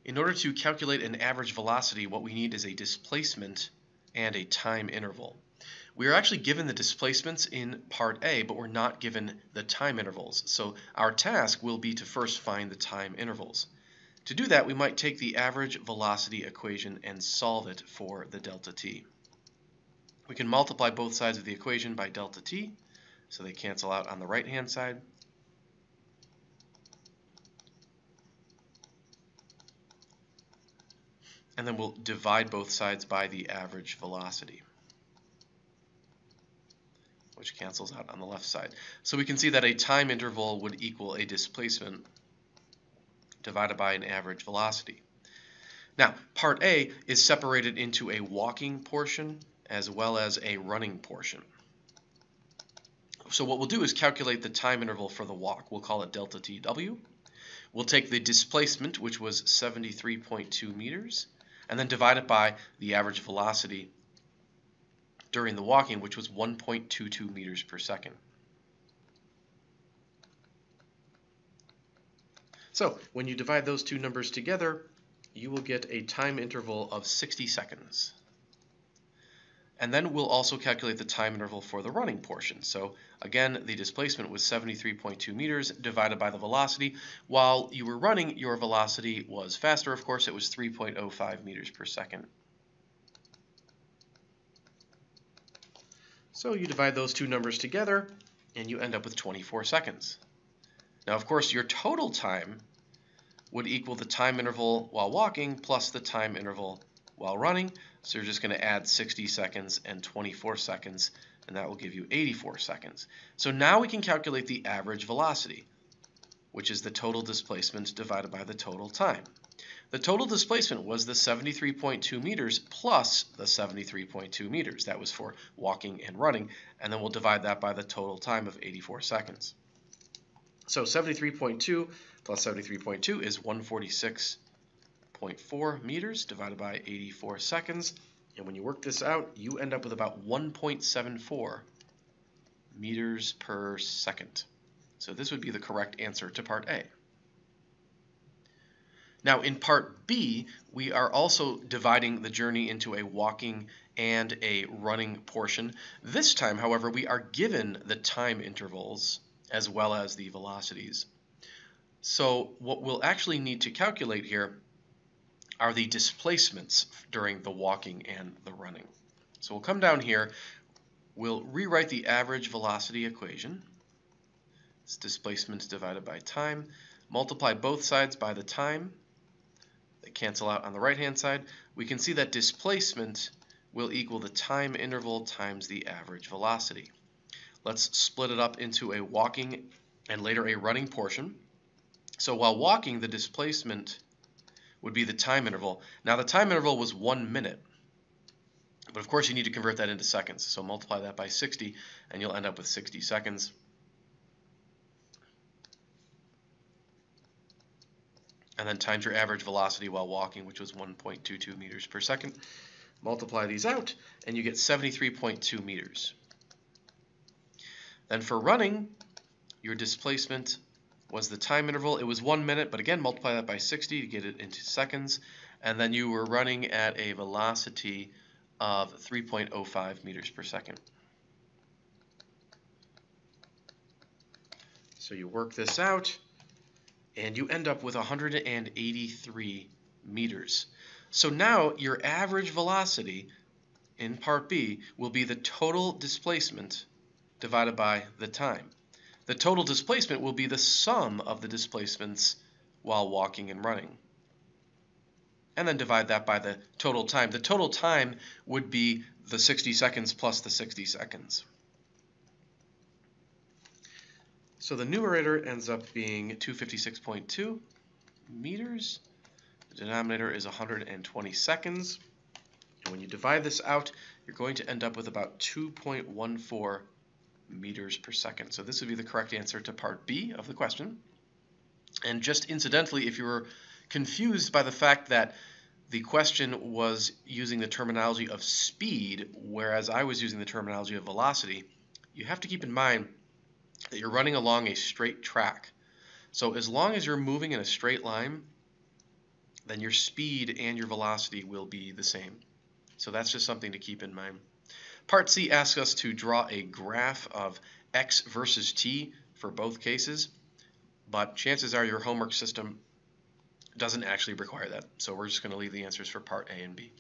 In order to calculate an average velocity, what we need is a displacement and a time interval. We are actually given the displacements in part A, but we're not given the time intervals. So our task will be to first find the time intervals. To do that, we might take the average velocity equation and solve it for the delta t. We can multiply both sides of the equation by delta t, so they cancel out on the right-hand side. And then we'll divide both sides by the average velocity, which cancels out on the left side. So we can see that a time interval would equal a displacement divided by an average velocity. Now, part A is separated into a walking portion as well as a running portion. So what we'll do is calculate the time interval for the walk. We'll call it delta TW. We'll take the displacement, which was 73.2 meters, and then divide it by the average velocity during the walking, which was 1.22 meters per second. So when you divide those two numbers together, you will get a time interval of 60 seconds. And then we'll also calculate the time interval for the running portion. So again, the displacement was 73.2 meters divided by the velocity. While you were running, your velocity was faster, of course. It was 3.05 meters per second. So you divide those two numbers together, and you end up with 24 seconds. Now, of course, your total time would equal the time interval while walking plus the time interval while running. So you're just going to add 60 seconds and 24 seconds, and that will give you 84 seconds. So now we can calculate the average velocity, which is the total displacement divided by the total time. The total displacement was the 73.2 meters plus the 73.2 meters. That was for walking and running, and then we'll divide that by the total time of 84 seconds. So 73.2 plus 73.2 is 146.4 meters divided by 84 seconds. And when you work this out, you end up with about 1.74 meters per second. So this would be the correct answer to part A. Now in part B, we are also dividing the journey into a walking and a running portion. This time, however, we are given the time intervals as well as the velocities. So what we'll actually need to calculate here are the displacements during the walking and the running. So we'll come down here, we'll rewrite the average velocity equation. It's displacement divided by time. Multiply both sides by the time. They cancel out on the right-hand side. We can see that displacement will equal the time interval times the average velocity. Let's split it up into a walking and later a running portion. So while walking, the displacement would be the time interval. Now the time interval was 1 minute, but of course you need to convert that into seconds. So multiply that by 60 and you'll end up with 60 seconds. And then times your average velocity while walking, which was 1.22 meters per second. Multiply these out and you get 73.2 meters. Then for running, your displacement was the time interval. It was 1 minute, but again, multiply that by 60 to get it into seconds. And then you were running at a velocity of 3.05 meters per second. So you work this out, and you end up with 183 meters. So now your average velocity in part B will be the total displacement divided by the time. The total displacement will be the sum of the displacements while walking and running. And then divide that by the total time. The total time would be the 60 seconds plus the 60 seconds. So the numerator ends up being 256.2 meters. The denominator is 120 seconds. And when you divide this out, you're going to end up with about 2.14 meters per second. So this would be the correct answer to part B of the question. And just incidentally, if you were confused by the fact that the question was using the terminology of speed, whereas I was using the terminology of velocity, you have to keep in mind that you're running along a straight track. So as long as you're moving in a straight line, then your speed and your velocity will be the same. So that's just something to keep in mind. Part C asks us to draw a graph of x versus t for both cases, but chances are your homework system doesn't actually require that. So we're just going to leave the answers for part A and B.